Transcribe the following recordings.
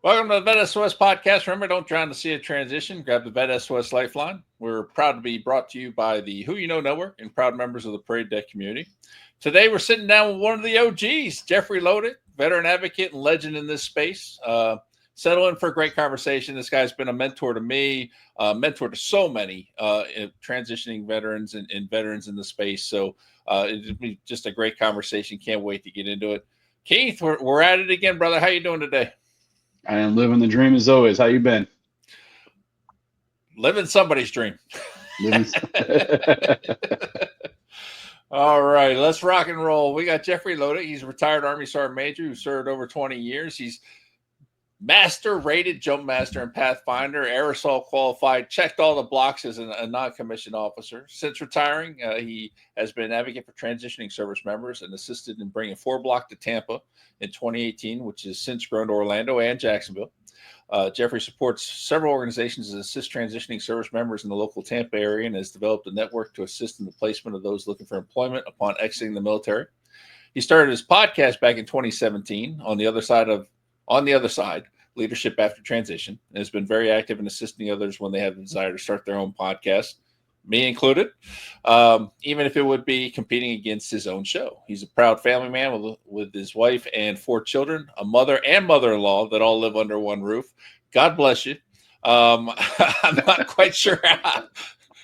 Welcome to the VET S.O.S podcast. Remember, don't drown to see a transition. Grab the VET S.O.S lifeline. We're proud to be brought to you by the Who You Know Network and proud members of the Parade Deck community. Today, we're sitting down with one of the OGs, Jeffrey Lodick, veteran advocate and legend in this space. Settle in for a great conversation. This guy's been a mentor to me, mentor to so many transitioning veterans and veterans in the space. So it'll be just a great conversation. Can't wait to get into it. Keith, we're at it again, brother. How you doing today? I am living the dream as always. How you been? Living somebody's dream. All right, let's rock and roll. We got Jeffrey Lodick. He's a retired Army Sergeant Major who served over 20 years. He's master rated jump master and Pathfinder, aerosol qualified, checked all the blocks as a non-commissioned officer. Since retiring, he has been an advocate for transitioning service members and assisted in bringing FourBlock to Tampa in 2018, which has since grown to Orlando and Jacksonville. Jeffrey supports several organizations that assist transitioning service members in the local Tampa area and has developed a network to assist in the placement of those looking for employment upon exiting the military. He started his podcast back in 2017 on the other side, Leadership After Transition, and has been very active in assisting others when they have the desire to start their own podcast, me included, even if it would be competing against his own show. He's a proud family man with his wife and 4 children, a mother and mother-in-law that all live under one roof. God bless you. I'm not quite sure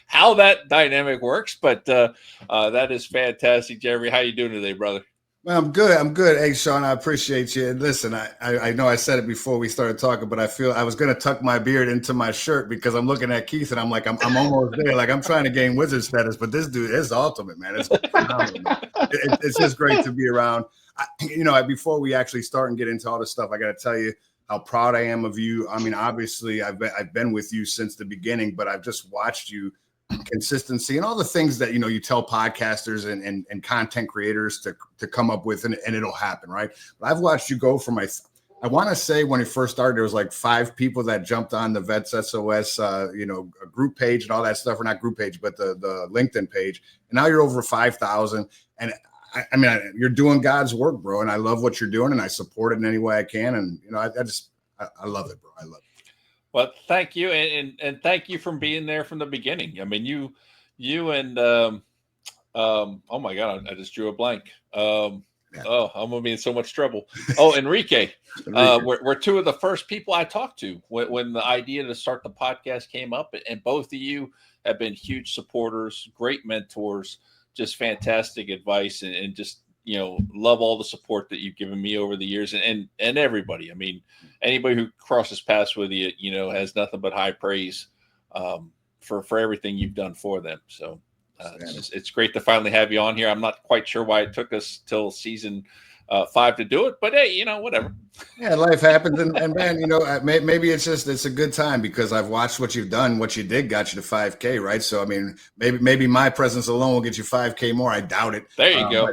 how that dynamic works, but that is fantastic. Jeffrey, how you doing today, brother? Well, I'm good. Hey, Sean, I appreciate you. And listen, I know I said it before we started talking, but I feel I was going to tuck my beard into my shirt because I'm looking at Keith and I'm like, I'm almost there. Like I'm trying to gain wizard status, but this dude is the ultimate, man. It's phenomenal, man. It's just great to be around. Before we actually start and get into all this stuff, I got to tell you how proud I am of you. I mean, obviously, I've been with you since the beginning, but I've just watched you. Consistency and all the things that you tell podcasters and content creators to come up with and it'll happen, right? But I've watched you go from I want to say when it first started there was like 5 people that jumped on the VET S.O.S a group page and all that stuff, or not group page but the LinkedIn page, and now you're over 5,000. And I mean you're doing God's work, bro, and I love what you're doing and I support it in any way I can, and I love it, bro. I love it. Well, thank you, and thank you for being there from the beginning. I mean, you and oh my God, I just drew a blank. Oh, I'm gonna be in so much trouble. Oh, Enrique, we're 2 of the first people I talked to when the idea to start the podcast came up, and both of you have been huge supporters, great mentors, just fantastic advice, and just love all the support that you've given me over the years and everybody. I mean, anybody who crosses paths with you, has nothing but high praise for everything you've done for them. So it's great to finally have you on here. I'm not quite sure why it took us till season 5 to do it, but hey, whatever. Yeah, life happens, and man, maybe it's a good time because I've watched what you've done. What you did got you to 5K, right? So I mean, maybe my presence alone will get you 5K more. I doubt it. There you go.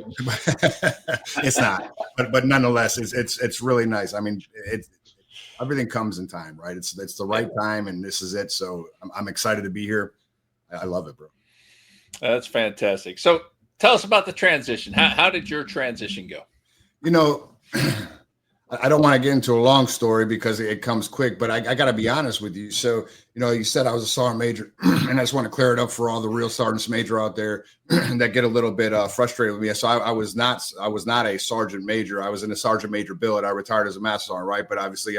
It's not, but nonetheless, it's really nice. I mean, everything comes in time, right? It's the right time, and this is it. So I'm excited to be here. I love it, bro. That's fantastic. So tell us about the transition. How did your transition go? I don't want to get into a long story because it comes quick, but I got to be honest with you. So, you said I was a sergeant major, and I just want to clear it up for all the real sergeants major out there that get a little bit frustrated with me. So I was not a sergeant major. I was in a sergeant major billet. I retired as a master sergeant, right? But obviously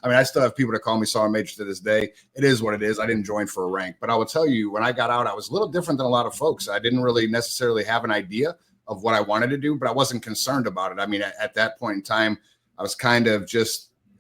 I still have people that call me sergeant major to this day. It is what it is. I didn't join for a rank, but I will tell you, when I got out, I was a little different than a lot of folks. I didn't really necessarily have an idea of what I wanted to do, but I wasn't concerned about it. I mean, at that point in time, I was kind of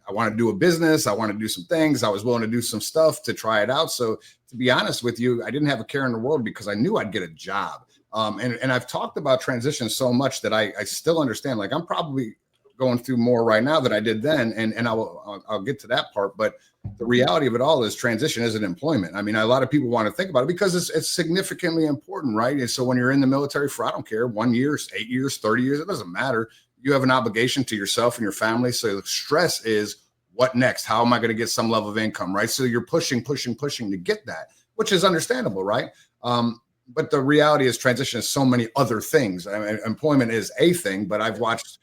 I want to do a business. I want to do some things. I was willing to do some stuff to try it out. So to be honest with you, I didn't have a care in the world because I knew I'd get a job. And I've talked about transition so much that I still understand, like I'm probably going through more right now than I did then. And I'll get to that part. But the reality of it all is transition isn't employment. I mean, a lot of people want to think about it because it's significantly important, right? And so when you're in the military for, I don't care, 1 year, 8 years, 30 years, it doesn't matter. You have an obligation to yourself and your family. So the stress is what next? How am I going to get some level of income, right? So you're pushing to get that, which is understandable, right? But the reality is transition is so many other things. I mean, employment is a thing, but I've watched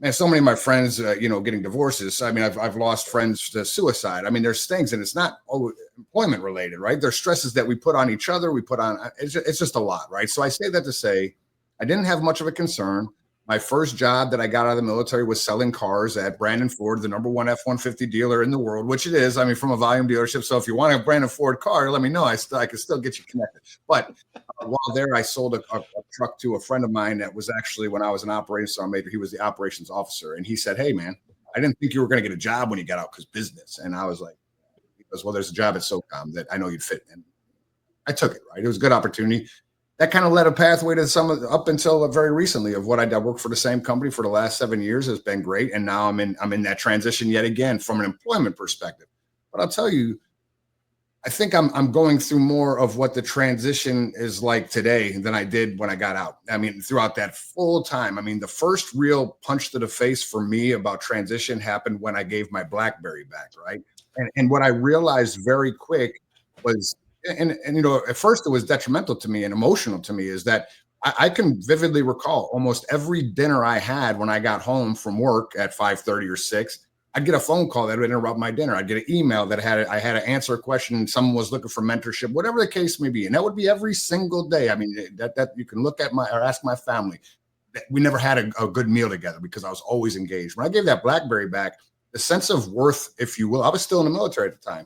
man, so many of my friends, getting divorces. I mean, I've lost friends to suicide. I mean, there's things, and it's not employment related, right? There's stresses that we put on each other. It's just a lot, right? So I say that to say, I didn't have much of a concern. My first job that I got out of the military was selling cars at Brandon Ford, the number one F-150 dealer in the world, which it is. I mean, from a volume dealership. So if you want a Brandon Ford car, let me know. I can still get you connected. But while there, I sold a truck to a friend of mine that was actually, when I was an operations sergeant major, he was the operations officer. And he said, "Hey, man, I didn't think you were going to get a job when you got out because business." And I was like, he goes, "Well, there's a job at SOCOM that I know you'd fit in." I took it, right? It was a good opportunity. That kind of led a pathway to up until very recently of what I worked for the same company for the last 7 years. Has been great. And now I'm in that transition yet again from an employment perspective. But I'll tell you, I think I'm going through more of what the transition is like today than I did when I got out. I mean, throughout that full time, I mean, the first real punch to the face for me about transition happened when I gave my BlackBerry back, right? And what I realized very quick was, and at first it was detrimental to me and emotional to me, is that I can vividly recall almost every dinner I had when I got home from work at 5:30 or 6. I'd get a phone call that would interrupt my dinner. I'd get an email that I had to answer a question, and someone was looking for mentorship, whatever the case may be. And that would be every single day. I mean, that you can look at or ask my family. We never had a good meal together because I was always engaged. When I gave that BlackBerry back, the sense of worth, if you will, I was still in the military at the time,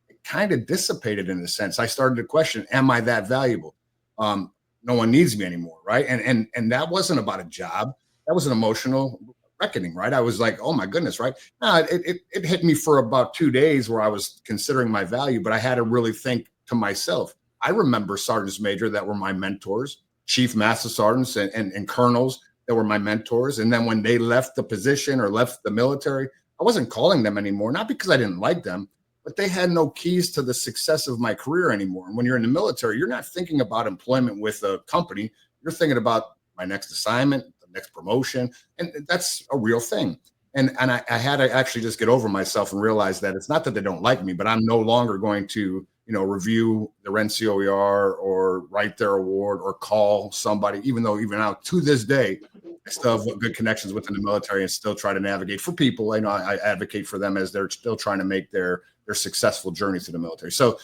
it kind of dissipated in a sense. I started to question, am I that valuable? No one needs me anymore, right? And that wasn't about a job. That was an emotional reckoning, right? I was like, oh my goodness, right? No, it hit me for about 2 days where I was considering my value, but I had to really think to myself. I remember sergeants major that were my mentors, chief master sergeants and colonels that were my mentors. And then when they left the position or left the military, I wasn't calling them anymore, not because I didn't like them, but they had no keys to the success of my career anymore. And when you're in the military, you're not thinking about employment with a company. You're thinking about my next assignment, next promotion, and that's a real thing. And I had to actually just get over myself and realize that it's not that they don't like me, but I'm no longer going to, review the NCOER or write their award or call somebody, even though even now to this day, I still have good connections within the military and still try to navigate for people. I know I advocate for them as they're still trying to make their successful journey to the military. So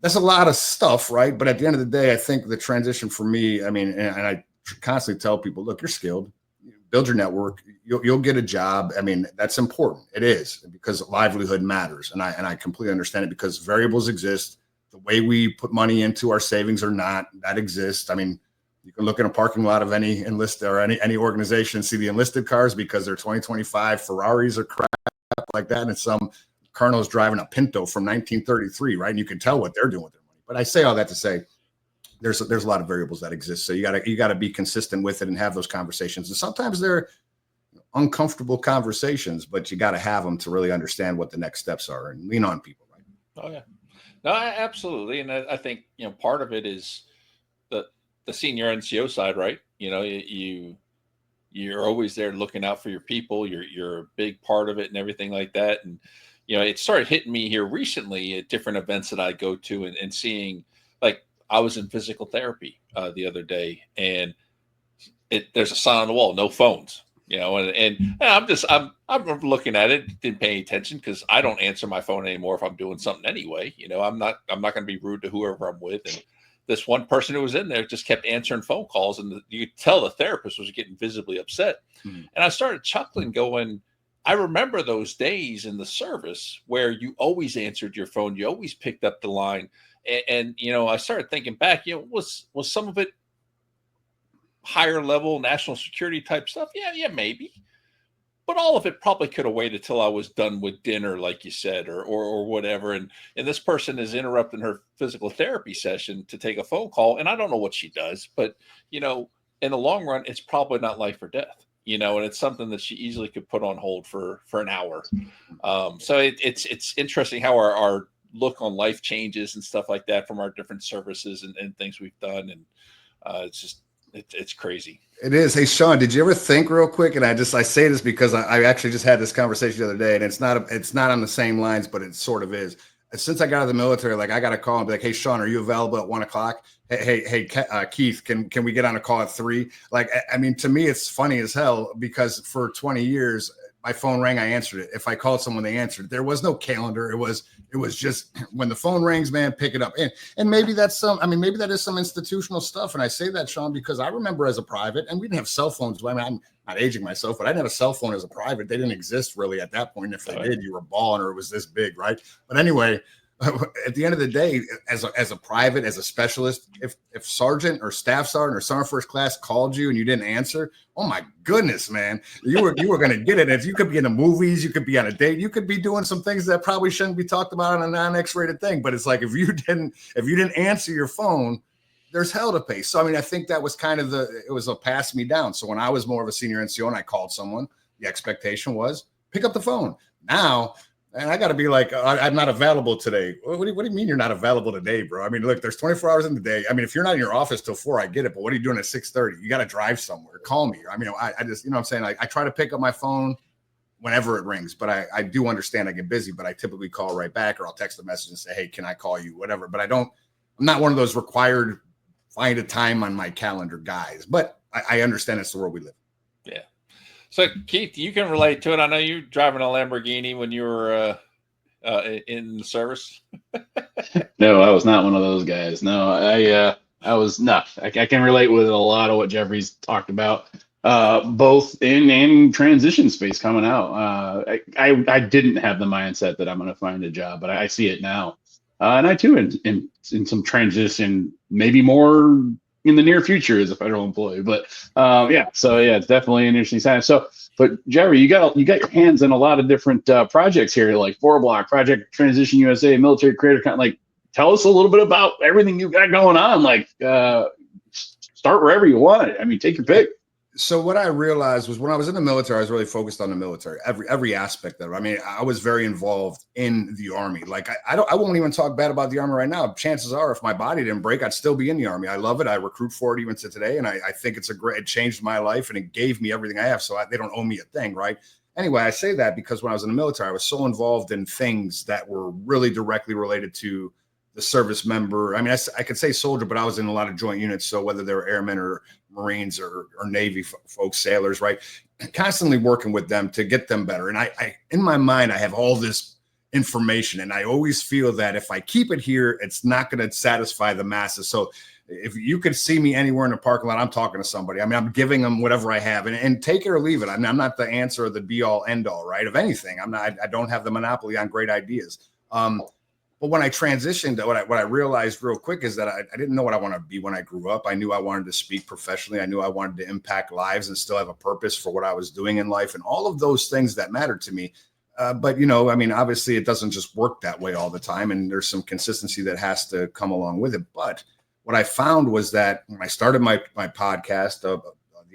that's a lot of stuff, right? But at the end of the day, I think the transition for me, I mean, and I constantly tell people, look, you're skilled, build your network, you'll get a job. I mean, that's important. It is, because livelihood matters. And I completely understand it, because variables exist. The way we put money into our savings or not, that exists. I mean, you can look in a parking lot of any enlisted or any organization and see the enlisted cars because they're 2025 Ferraris or crap like that. And some colonel's driving a Pinto from 1933, right? And you can tell what they're doing with their money. But I say all that to say, there's a lot of variables that exist. So you gotta be consistent with it and have those conversations. And sometimes they're uncomfortable conversations, but you got to have them to really understand what the next steps are and lean on people. Right? Oh yeah, no, absolutely. And I think, part of it is the senior NCO side, right? You're always there looking out for your people. You're a big part of it and everything like that. And, it started hitting me here recently at different events that I go to and seeing, like, I was in physical therapy the other day, and there's a sign on the wall, no phones, and I'm looking at it, didn't pay any attention because I don't answer my phone anymore if I'm doing something anyway. I'm not going to be rude to whoever I'm with. And this one person who was in there just kept answering phone calls, and you could tell the therapist was getting visibly upset. Mm-hmm. And I started chuckling, going, I remember those days in the service where you always answered your phone, you always picked up the line. And I started thinking back, was some of it higher level national security type stuff? Yeah, maybe. But all of it probably could have waited till I was done with dinner, like you said, or whatever. And this person is interrupting her physical therapy session to take a phone call. And I don't know what she does, but, in the long run, it's probably not life or death, and it's something that she easily could put on hold for an hour. So it's interesting how our look on life changes and stuff like that from our different services and things we've done. And it's crazy. It is. Hey, Sean, did you ever think real quick? And I say this because I actually just had this conversation the other day, and it's not on the same lines, but it sort of is. since I got out of the military, like I got a call and be like, hey, Sean, are you available at 1 o'clock? Hey, Keith, can we get on a call at 3? Like, I mean, to me, it's funny as hell because for 20 years, my phone rang, I answered it. If I called someone, they answered. There was no calendar. It was just when the phone rings, man, pick it up. And maybe that's maybe that is some institutional stuff. And I say that, Sean, because I remember as a private, and we didn't have cell phones. I mean, I'm not aging myself, but I didn't have a cell phone as a private. They didn't exist really at that point. If they did, you were balling or it was this big, right? But anyway, at the end of the day, as a private, as a specialist, if sergeant or staff sergeant or sergeant first class called you and you didn't answer, oh my goodness, man, you were going to get it. If you could be in the movies, you could be on a date, you could be doing some things that probably shouldn't be talked about on a non-X-rated thing. But it's like if you didn't answer your phone, there's hell to pay. So I mean, I think that was kind of it was a pass me down. So when I was more of a senior NCO and I called someone, the expectation was pick up the phone. Now. And I got to be like, I'm not available today. What do you mean you're not available today, bro? I mean, look, there's 24 hours in the day. I mean, if you're not in your office till 4, I get it. But what are you doing at 6:30? You got to drive somewhere. Call me. I mean, I just, you know what I'm saying? Like, I try to pick up my phone whenever it rings. But I do understand I get busy. But I typically call right back or I'll text a message and say, hey, can I call you? Whatever. But I'm not one of those required find a time on my calendar guys. But I understand it's the world we live in. Yeah. So, Keith, you can relate to it. I know you were driving a Lamborghini when you were in the service. No, I was not one of those guys. No, I was not. I can relate with a lot of what Jeffrey's talked about, both in and transition space coming out. I didn't have the mindset that I'm going to find a job, but I see it now. And I too, in some transition, maybe more in the near future as a federal employee. But it's definitely an interesting time. So, but Jeffrey, you got your hands in a lot of different projects here, like FourBlock, Project Transition USA, Military Creator. Like, tell us a little bit about everything you got going on. Like, start wherever you want. I mean, take your pick. So what I realized was when I was in the military, I was really focused on the military, every aspect of it. I mean, I was very involved in the Army. Like I won't even talk bad about the Army right now. Chances are, if my body didn't break, I'd still be in the Army. I love it. I recruit for it even to today. And I think it changed my life and it gave me everything I have. So they don't owe me a thing, right? Anyway, I say that because when I was in the military, I was so involved in things that were really directly related to the service member. I mean, I could say soldier, but I was in a lot of joint units. So whether they were airmen or Marines or Navy folks, sailors, right? Constantly working with them to get them better. And I in my mind, I have all this information and I always feel that if I keep it here, it's not going to satisfy the masses. So if you could see me anywhere in the parking lot, I'm talking to somebody. I mean, I'm giving them whatever I have and take it or leave it. I mean, I'm not the answer or the be all end all, right? Of anything. I don't have the monopoly on great ideas. But when I transitioned, what I realized real quick is that I didn't know what I wanted to be when I grew up. I knew I wanted to speak professionally. I knew I wanted to impact lives and still have a purpose for what I was doing in life and all of those things that mattered to me. But, you know, I mean, obviously it doesn't just work that way all the time. And there's some consistency that has to come along with it. But what I found was that when I started my podcast, the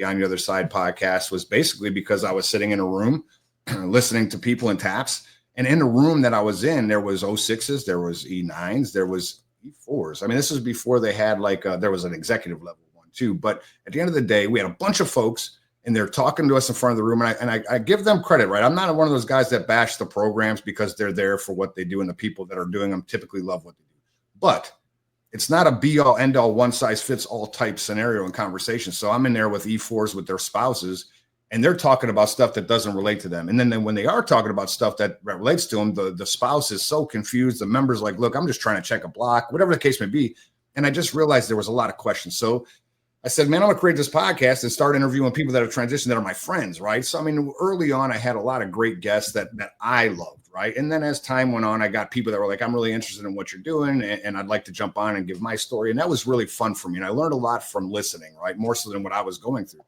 On the Other Side podcast, was basically because I was sitting in a room listening to people in TAPS. And in the room that I was in, there was 06s, there was E9s, there was E4s. I mean, this was before they had there was an executive level one too. But at the end of the day, we had a bunch of folks and they're talking to us in front of the room. And I give them credit, right? I'm not one of those guys that bash the programs because they're there for what they do. And the people that are doing them typically love what they do. But it's not a be all end all one size fits all type scenario and conversation. So I'm in there with E4s with their spouses. And they're talking about stuff that doesn't relate to them. And then when they are talking about stuff that relates to them, the spouse is so confused. The member's like, look, I'm just trying to check a block, whatever the case may be. And I just realized there was a lot of questions. So I said, man, I'm going to create this podcast and start interviewing people that have transitioned that are my friends, right? So, I mean, early on, I had a lot of great guests that I loved, right? And then as time went on, I got people that were like, I'm really interested in what you're doing, and I'd like to jump on and give my story. And that was really fun for me. And I learned a lot from listening, right? More so than what I was going through.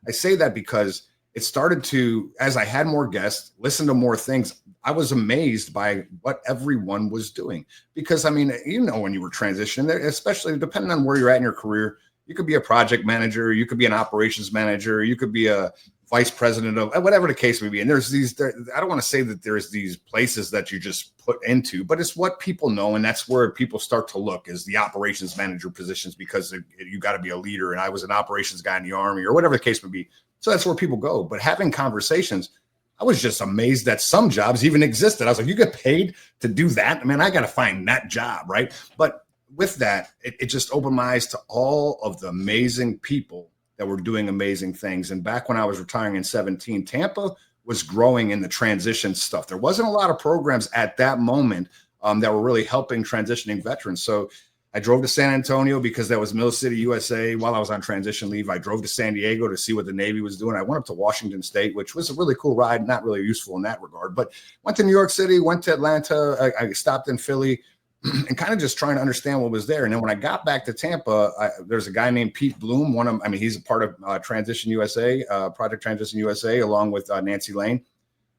I say that because it started to, as I had more guests, listen to more things, I was amazed by what everyone was doing. Because, I mean, you know, when you were transitioning, especially depending on where you're at in your career, you could be a project manager, you could be an operations manager, you could be a vice president of whatever the case may be. And there's I don't want to say that there's these places that you just put into, but it's what people know. And that's where people start to look, is the operations manager positions, because you got to be a leader. And I was an operations guy in the Army or whatever the case may be. So that's where people go. But having conversations, I was just amazed that some jobs even existed. I was like, you get paid to do that? Man, I got to find that job, right? But with that, it just opened my eyes to all of the amazing people that were doing amazing things. And back when I was retiring in 17, Tampa was growing in the transition stuff. There wasn't a lot of programs at that moment that were really helping transitioning veterans. So I drove to San Antonio because that was Mill City, USA. While I was on transition leave, I drove to San Diego to see what the Navy was doing. I went up to Washington State, which was a really cool ride, not really useful in that regard, but went to New York City, went to Atlanta. I stopped in Philly and kind of just trying to understand what was there. And then when I got back to Tampa, there's a guy named Pete Bloom. He's a part of Transition USA, Project Transition USA, along with Nancy Lane.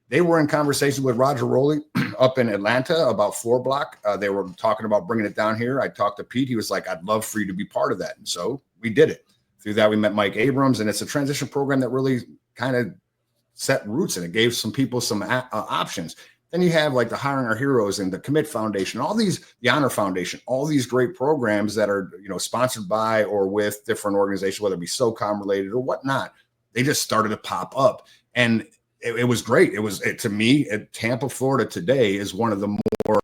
They were in conversation with Roger Rowley up in Atlanta about FourBlock. They were talking about bringing it down here. I talked to Pete. He was like, I'd love for you to be part of that. And so we did it. Through that, we met Mike Abrams, and it's a transition program that really kind of set roots, and it gave some people some options. Then you have like the Hiring Our Heroes and the Commit Foundation, all these, the Honor Foundation, all these great programs that are, sponsored by or with different organizations, whether it be SOCOM related or whatnot. They just started to pop up, and it was great. To me, Tampa, Florida today is one of the more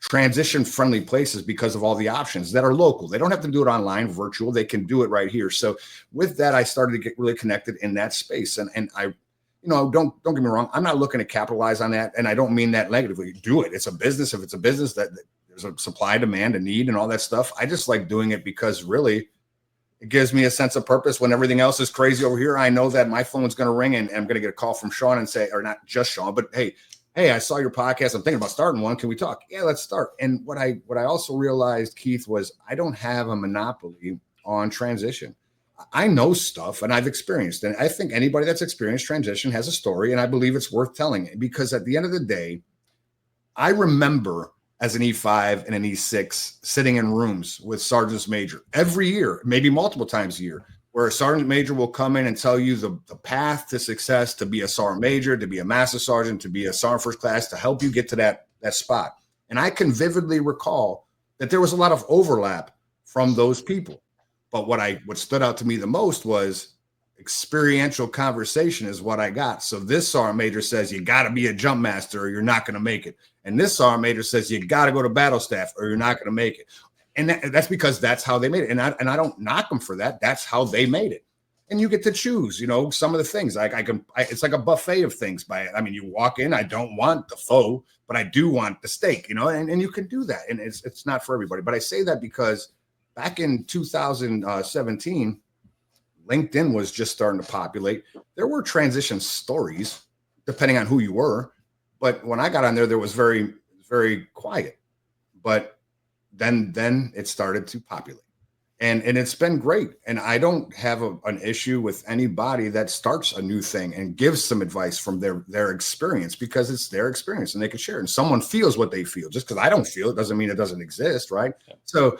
transition friendly places because of all the options that are local. They don't have to do it online, virtual. They can do it right here. So with that, I started to get really connected in that space. And I, don't get me wrong. I'm not looking to capitalize on that. And I don't mean that negatively. Do it. It's a business. If it's a business that there's a supply, demand, a need, and all that stuff, I just like doing it because really it gives me a sense of purpose. When everything else is crazy over here, I know that my phone's going to ring and I'm going to get a call from Sean and say, or not just Sean, but hey, I saw your podcast. I'm thinking about starting one. Can we talk? Yeah, let's start. And what I also realized, Keith, was I don't have a monopoly on transition. I know stuff and I've experienced, and I think anybody that's experienced transition has a story, and I believe it's worth telling it, because at the end of the day, I remember as an E5 and an E6 sitting in rooms with sergeants major every year, maybe multiple times a year, where a sergeant major will come in and tell you the path to success, to be a sergeant major, to be a master sergeant, to be a sergeant first class, to help you get to that spot. And I can vividly recall that there was a lot of overlap from those people. But what stood out to me the most was experiential conversation is what I got. So this sergeant major says, you got to be a jump master or you're not going to make it. And this sergeant major says, you got to go to battle staff or you're not going to make it. And that's because that's how they made it. And I don't knock them for that. That's how they made it. And you get to choose, some of the things. It's like a buffet of things. You walk in, I don't want the pho, but I do want the steak, and you can do that. And it's not for everybody. But I say that because back in 2017, LinkedIn was just starting to populate. There were transition stories, depending on who you were. But when I got on there was very, very quiet. But then it started to populate. And it's been great. And I don't have an issue with anybody that starts a new thing and gives some advice from their experience, because it's their experience and they can share it. And someone feels what they feel. Just because I don't feel it doesn't mean it doesn't exist, right? Yeah. So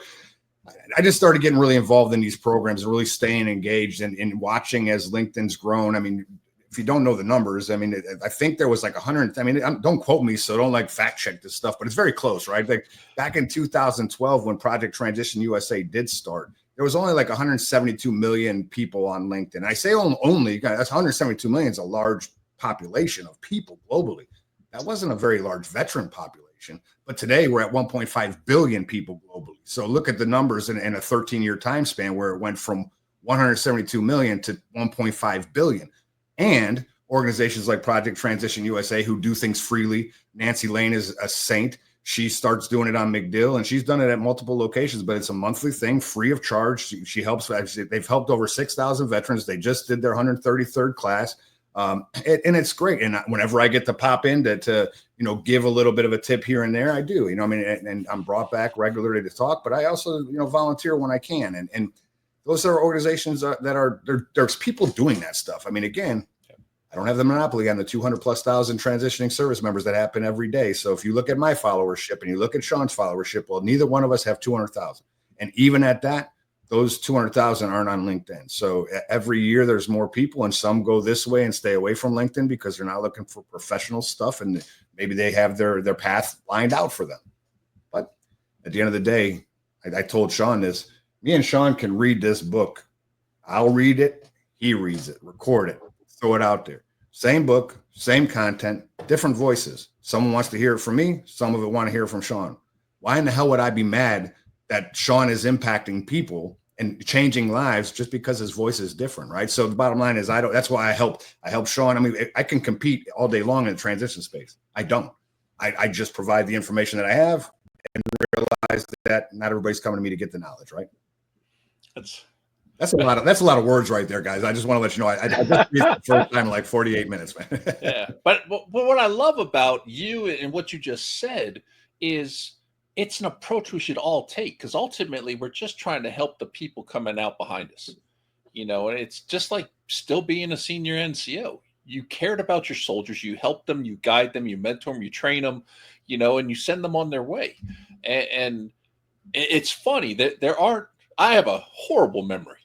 I just started getting really involved in these programs and really staying engaged and watching as LinkedIn's grown. If you don't know the numbers, I think there was like 100. Don't quote me, so don't fact check this stuff, but it's very close, right? Like back in 2012, when Project Transition USA did start, there was only like 172 million people on LinkedIn. I say only, that's 172 million is a large population of people globally. That wasn't a very large veteran population, but today we're at 1.5 billion people globally. So look at the numbers in a 13-year time span where it went from 172 million to 1.5 billion. And organizations like Project Transition USA, who do things freely. Nancy Lane is a saint. She starts doing it on McDill, and she's done it at multiple locations, but it's a monthly thing, free of charge. She helps. They've helped over 6,000 veterans. They just did their 133rd class. And it's great. And whenever I get to pop in to give a little bit of a tip here and there, I do, and I'm brought back regularly to talk, but I also, volunteer when I can. And those are organizations there's people doing that stuff. Again, I don't have the monopoly on the 200,000+ transitioning service members that happen every day. So if you look at my followership and you look at Sean's followership, well, neither one of us have 200,000. And even at that, those 200,000 aren't on LinkedIn. So every year there's more people, and some go this way and stay away from LinkedIn because they're not looking for professional stuff, and maybe they have their path lined out for them. But at the end of the day, I told Sean this, me and Sean can read this book. I'll read it. He reads it, record it, throw it out there. Same book, same content, different voices. Someone wants to hear it from me. Some of it want to hear it from Sean. Why in the hell would I be mad that Sean is impacting people and changing lives just because his voice is different, right? So the bottom line is that's why I help Sean. I mean, I can compete all day long in the transition space. I don't. I just provide the information that I have and realize that not everybody's coming to me to get the knowledge, right? That's a lot of words right there, guys. I just want to let you know I just used the first time in like 48 minutes, man. Yeah. But what I love about you and what you just said is it's an approach we should all take, because ultimately we're just trying to help the people coming out behind us. And it's just like still being a senior NCO. You cared about your soldiers, you help them, you guide them, you mentor them, you train them, and you send them on their way. And it's funny that I have a horrible memory.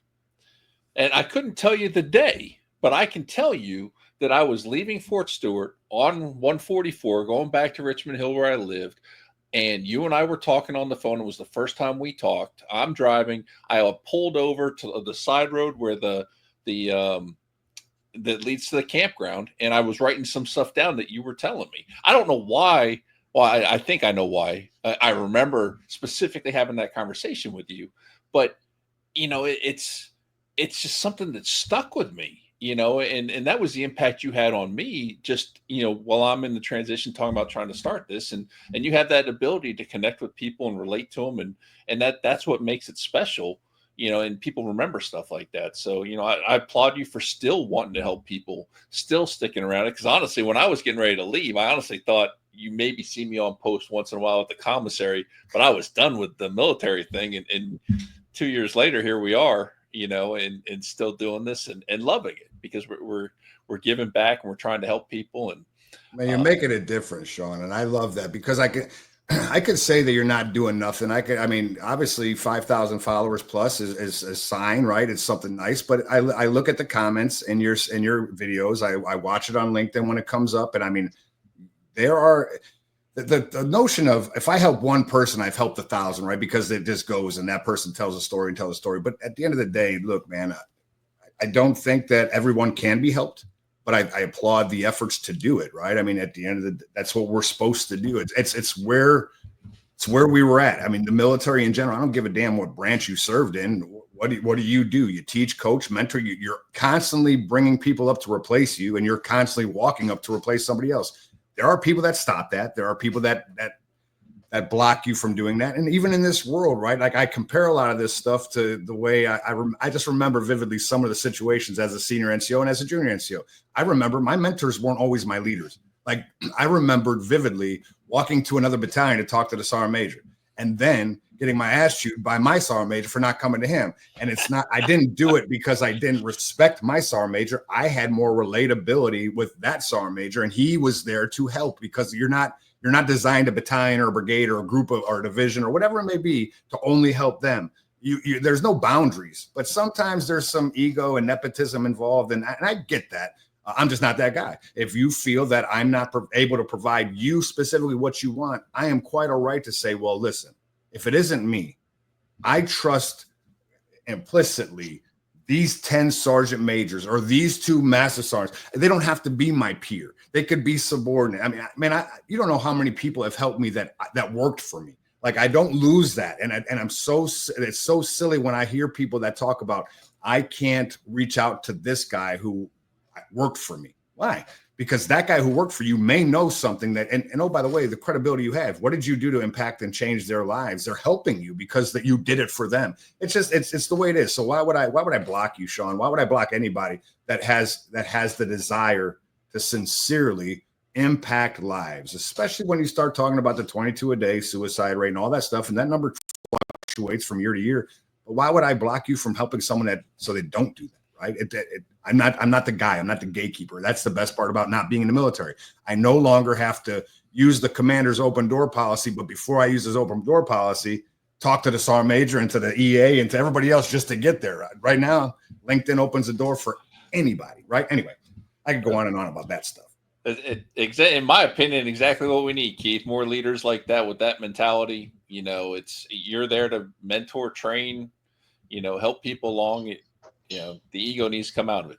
And I couldn't tell you the day, but I can tell you that I was leaving Fort Stewart on 144, going back to Richmond Hill where I lived. And you and I were talking on the phone. It was the first time we talked. I'm driving. I pulled over to the side road where that leads to the campground. And I was writing some stuff down that you were telling me. I don't know why. Well, I think I know why. I remember specifically having that conversation with you. But, it's just something that stuck with me, and that was the impact you had on me just, while I'm in the transition talking about trying to start this, and you have that ability to connect with people and relate to them. And that's what makes it special, and people remember stuff like that. So, I applaud you for still wanting to help people, still sticking around it. Cause honestly, when I was getting ready to leave, I honestly thought you maybe see me on post once in a while at the commissary, but I was done with the military thing. And 2 years later, here we are, and still doing this and loving it, because we're giving back and we're trying to help people. And man, you're making a difference, Sean, and I love that, because I could say that you're not doing nothing. I mean, obviously 5,000 followers plus is a sign, right? It's something nice, but I look at the comments in your videos. I watch it on LinkedIn when it comes up, and I mean, there are the notion of, if I help one person, I've helped 1,000, right? Because it just goes and that person tells a story and tells a story. But at the end of the day, look, man, I don't think that everyone can be helped, but I applaud the efforts to do it, right? I mean, at the end of that's what we're supposed to do. It's where we were at. I mean, the military in general, I don't give a damn what branch you served in. What do? You teach, coach, mentor. You're constantly bringing people up to replace you, and you're constantly walking up to replace somebody else. There are people that stop that. There are people that block you from doing that. And even in this world, right? Like, I compare a lot of this stuff to the way I just remember vividly some of the situations as a senior NCO and as a junior NCO. I remember my mentors weren't always my leaders. Like, I remembered vividly walking to another battalion to talk to the sergeant major, and then getting my ass chewed by my sergeant major for not coming to him. And I didn't do it because I didn't respect my sergeant major. I had more relatability with that sergeant major, and he was there to help, because you're not designed a battalion or a brigade or a group or a division or whatever it may be to only help them. There's no boundaries, but sometimes there's some ego and nepotism involved. And I get that. I'm just not that guy. If you feel that I'm not able to provide you specifically what you want, I am quite all right to say, well, listen, if it isn't me, I trust implicitly these 10 sergeant majors or these 2 master sergeants. They don't have to be my peer. They could be subordinate. I mean, man, you don't know how many people have helped me that worked for me. Like, I don't lose that. And it's so silly when I hear people that talk about, I can't reach out to this guy who worked for me. Why? Because that guy who worked for you may know something that, and oh, by the way, the credibility you have, what did you do to impact and change their lives? They're helping you because that you did it for them. It's just, it's the way it is. So why would I block you, Sean? Why would I block anybody that has the desire to sincerely impact lives, especially when you start talking about the 22 a day suicide rate and all that stuff. And that number fluctuates from year to year. But why would I block you from helping someone so they don't do that? Right. I'm not the guy. I'm not the gatekeeper. That's the best part about not being in the military. I no longer have to use the commander's open door policy. But before I use his open door policy, talk to the sergeant major and to the EA and to everybody else just to get there. Right now, LinkedIn opens the door for anybody. Right. Anyway, I could go on and on about that stuff. In my opinion, exactly what we need, Keith. More leaders like that with that mentality. You're there to mentor, train, help people along. The ego needs to come out of it.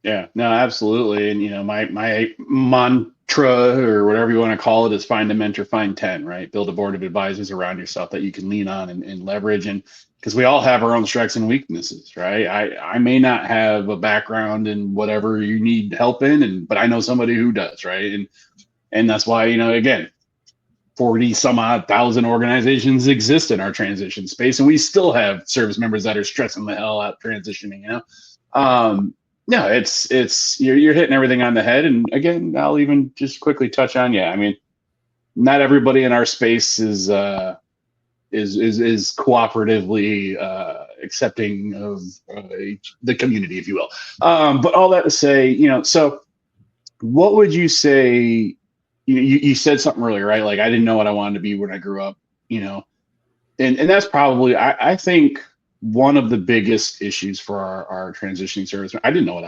Yeah, no, absolutely. And my mantra or whatever you want to call it is find a mentor, find 10, right? Build a board of advisors around yourself that you can lean on and leverage. And because we all have our own strengths and weaknesses, right? I may not have a background in whatever you need help in, but I know somebody who does, right? And that's why, again, 40 some odd thousand organizations exist in our transition space, and we still have service members that are stressing the hell out transitioning. No, it's you're hitting everything on the head. And again, I'll even just quickly touch on, I mean, not everybody in our space is cooperatively accepting of the community, if you will. But all that to say, so what would you say? You said something earlier, right? Like, I didn't know what I wanted to be when I grew up, and that's probably, I think, one of the biggest issues for our transitioning service. I did know what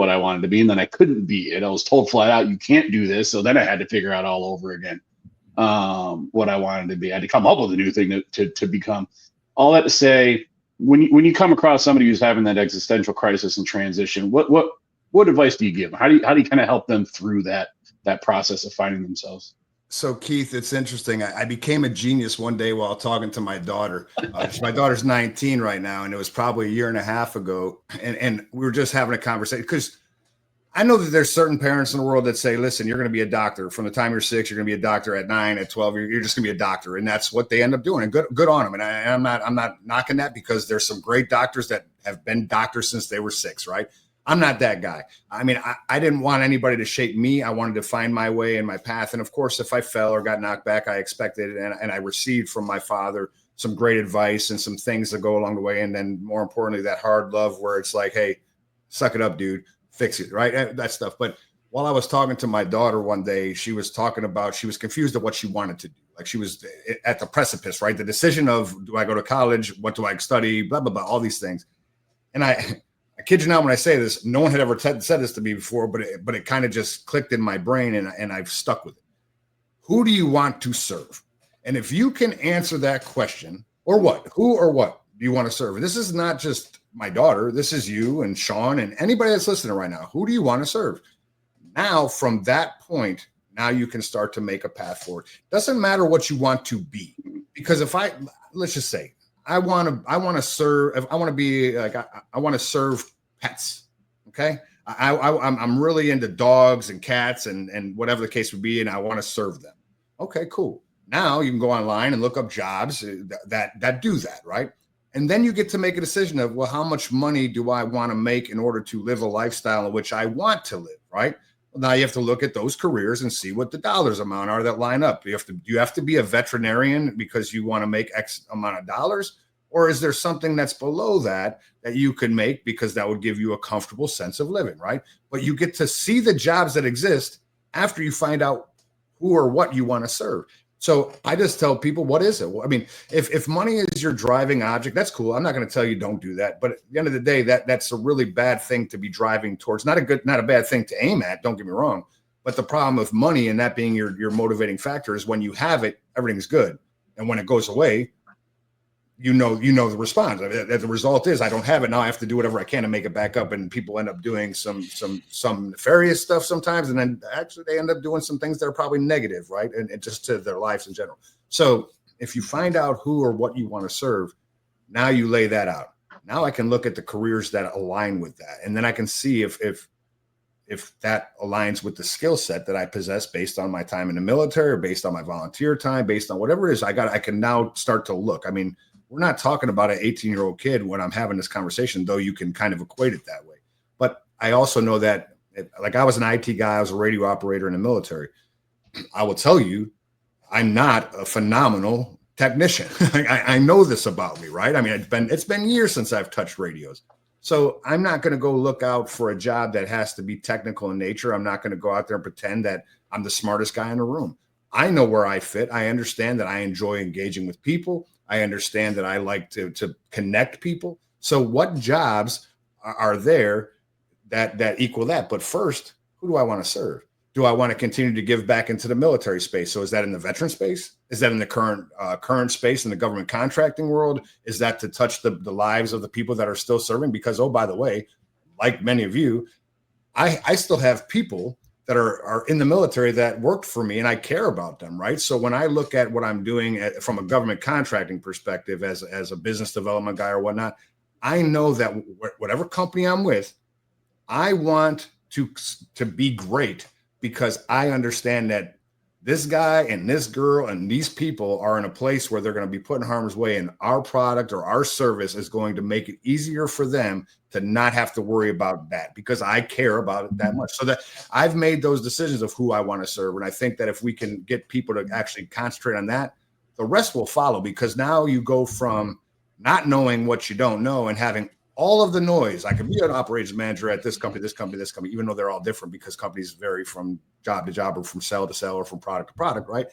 I wanted to be, and then I couldn't be it. I was told flat out, you can't do this. So then I had to figure out all over again what I wanted to be. I had to come up with a new thing to become. All that to say, when you come across somebody who's having that existential crisis and transition, what advice do you give them? How do you kind of help them through that process of finding themselves? So, Keith, it's interesting. I became a genius one day while talking to my daughter. My daughter's 19 right now, and it was probably a year and a half ago. And we were just having a conversation because I know that there's certain parents in the world that say, listen, you're going to be a doctor. From the time you're 6, you're going to be a doctor. At 9, at 12, you're just going to be a doctor. And that's what they end up doing. And good on them. And I'm not knocking that, because there's some great doctors that have been doctors since they were 6, right? I'm not that guy. I mean, I didn't want anybody to shape me. I wanted to find my way and my path. And of course, if I fell or got knocked back, I expected it. And I received from my father some great advice and some things that go along the way. And then more importantly, that hard love where it's like, hey, suck it up, dude, fix it, right? That stuff. But while I was talking to my daughter one day, she was talking about, she was confused at what she wanted to do. Like, she was at the precipice, right? The decision of, do I go to college? What do I study? Blah, blah, blah, all these things. And I kid you not when I say this, no one had ever said this to me before, but it kind of just clicked in my brain, and I've stuck with it. Who do you want to serve? And if you can answer that question, who or what do you want to serve? This is not just my daughter. This is you and Sean and anybody that's listening right now. Who do you want to serve? Now, from that point, now you can start to make a path forward. Doesn't matter what you want to be, because let's just say, I want to serve. I want to be like, I want to serve pets. Okay. I'm really into dogs and cats and whatever the case would be. And I want to serve them. Okay, cool. Now you can go online and look up jobs that do that. Right. And then you get to make a decision of, well, how much money do I want to make in order to live a lifestyle in which I want to live? Right. Well, now you have to look at those careers and see what the dollars amount are that line up. You have to be a veterinarian because you want to make X amount of dollars, or is there something that's below that you could make because that would give you a comfortable sense of living, right? But you get to see the jobs that exist after you find out who or what you want to serve. So I just tell people, what is it? Well, I mean, if money is your driving object, that's cool. I'm not going to tell you don't do that. But at the end of the day, that's a really bad thing to be driving towards. Not a bad thing to aim at. Don't get me wrong. But the problem with money and that being your motivating factor is when you have it, everything's good. And when it goes away, you know the response. The result is I don't have it now. I have to do whatever I can to make it back up. And people end up doing some nefarious stuff sometimes, and then actually they end up doing some things that are probably negative, right? And just to their lives in general. So if you find out who or what you want to serve, now you lay that out. Now I can look at the careers that align with that, and then I can see if that aligns with the skill set that I possess based on my time in the military, or based on my volunteer time, based on whatever it is. I can now start to look. I mean, we're not talking about an 18-year-old kid when I'm having this conversation, though you can kind of equate it that way. But I also know that, like, I was an IT guy, I was a radio operator in the military. I will tell you, I'm not a phenomenal technician. I know this about me, right? I mean, it's been years since I've touched radios. So I'm not going to go look out for a job that has to be technical in nature. I'm not going to go out there and pretend that I'm the smartest guy in the room. I know where I fit. I understand that I enjoy engaging with people. I understand that I like to connect people. So what jobs are there that equal that? But first, who do I want to serve? Do I want to continue to give back into the military space? So is that in the veteran space? Is that in the current space in the government contracting world? Is that to touch the lives of the people that are still serving? Because, oh, by the way, like many of you, I still have people that are in the military that worked for me, and I care about them, right? So when I look at what I'm doing from a government contracting perspective as a business development guy or whatnot, I know that whatever company I'm with, I want to be great, because I understand that this guy and this girl and these people are in a place where they're going to be put in harm's way, and our product or our service is going to make it easier for them to not have to worry about that, because I care about it that much. So that I've made those decisions of who I want to serve. And I think that if we can get people to actually concentrate on that, the rest will follow, because now you go from not knowing what you don't know and having all of the noise. I could be an operations manager at this company, even though they're all different, because companies vary from job to job or from cell to cell or from product to product, right?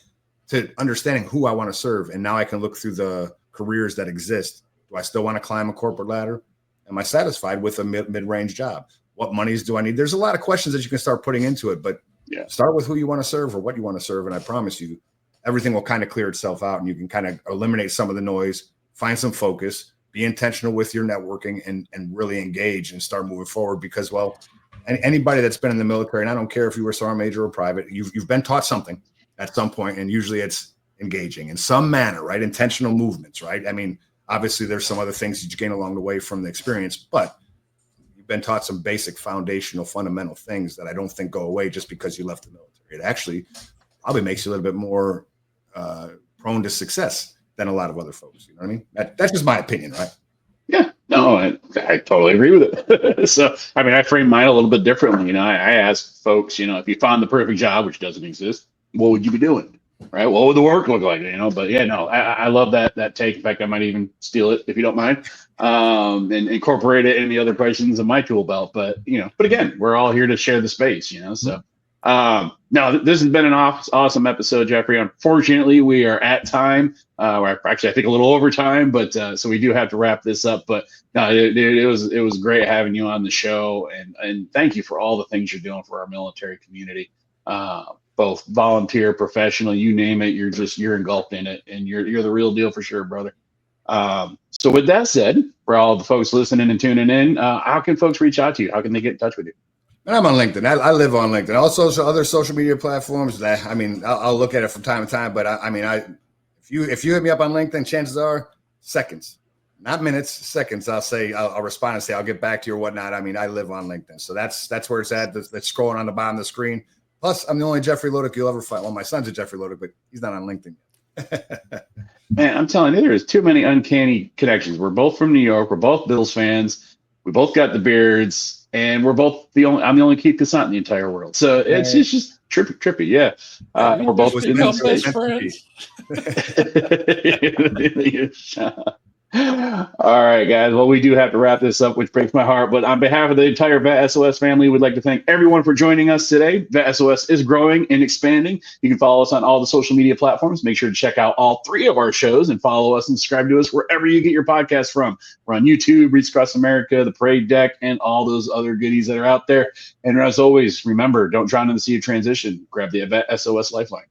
To understanding who I want to serve. And now I can look through the careers that exist. Do I still want to climb a corporate ladder? Am I satisfied with a mid-range job? What monies do I need? There's a lot of questions that you can start putting into it, but start with who you want to serve or what you want to serve. And I promise you, everything will kind of clear itself out, and you can kind of eliminate some of the noise, find some focus, be intentional with your networking, and really engage and start moving forward. Because, well, anybody that's been in the military, and I don't care if you were sergeant major or private, you've been taught something at some point, and usually it's engaging in some manner, right? Intentional movements, right? I mean, obviously there's some other things that you gain along the way from the experience, but you've been taught some basic foundational fundamental things that I don't think go away just because you left the military. It actually probably makes you a little bit more prone to success than a lot of other folks. You know what I mean? That's just my opinion, right? Yeah, no, I totally agree with it. So, I mean, I frame mine a little bit differently. You know, I ask folks, you know, if you found the perfect job, which doesn't exist, what would you be doing? Right? What would the work look like? You know, but yeah, no, I love that take. In fact, I might even steal it if you don't mind, and incorporate it in the other questions of my tool belt. But, you know, but again, we're all here to share the space, you know, so. No, this has been an awesome episode, Jeffrey. Unfortunately, we are at time. We're actually, I think, a little over time, but so we do have to wrap this up. But no, it was great having you on the show, and thank you for all the things you're doing for our military community, both volunteer, professional, you name it. You're engulfed in it, and you're the real deal for sure, brother. So with that said, for all the folks listening and tuning in, how can folks reach out to you? How can they get in touch with you? And I'm on LinkedIn. I live on LinkedIn. Also, other social media platforms that, I mean, I'll look at it from time to time. But if you hit me up on LinkedIn, chances are seconds, not minutes, seconds. I'll respond and say I'll get back to you or whatnot. I mean, I live on LinkedIn, so that's where it's at. That's scrolling on the bottom of the screen. Plus, I'm the only Jeffrey Lodick you'll ever find. Well, my son's a Jeffrey Lodick, but he's not on LinkedIn yet. Man, I'm telling you, there's too many uncanny connections. We're both from New York. We're both Bills fans. We both got the beards. And we're both I'm the only Keith Cassant in the entire world. So it's just trippy. Yeah. And we're both best friends. All right, guys. Well, we do have to wrap this up, which breaks my heart. But on behalf of the entire VET S.O.S family, we'd like to thank everyone for joining us today. VET S.O.S is growing and expanding. You can follow us on all the social media platforms. Make sure to check out all 3 of our shows and follow us and subscribe to us wherever you get your podcasts from. We're on YouTube, Reach Across America, The Parade Deck, and all those other goodies that are out there. And as always, remember, don't drown in the sea of transition. Grab the VET S.O.S lifeline.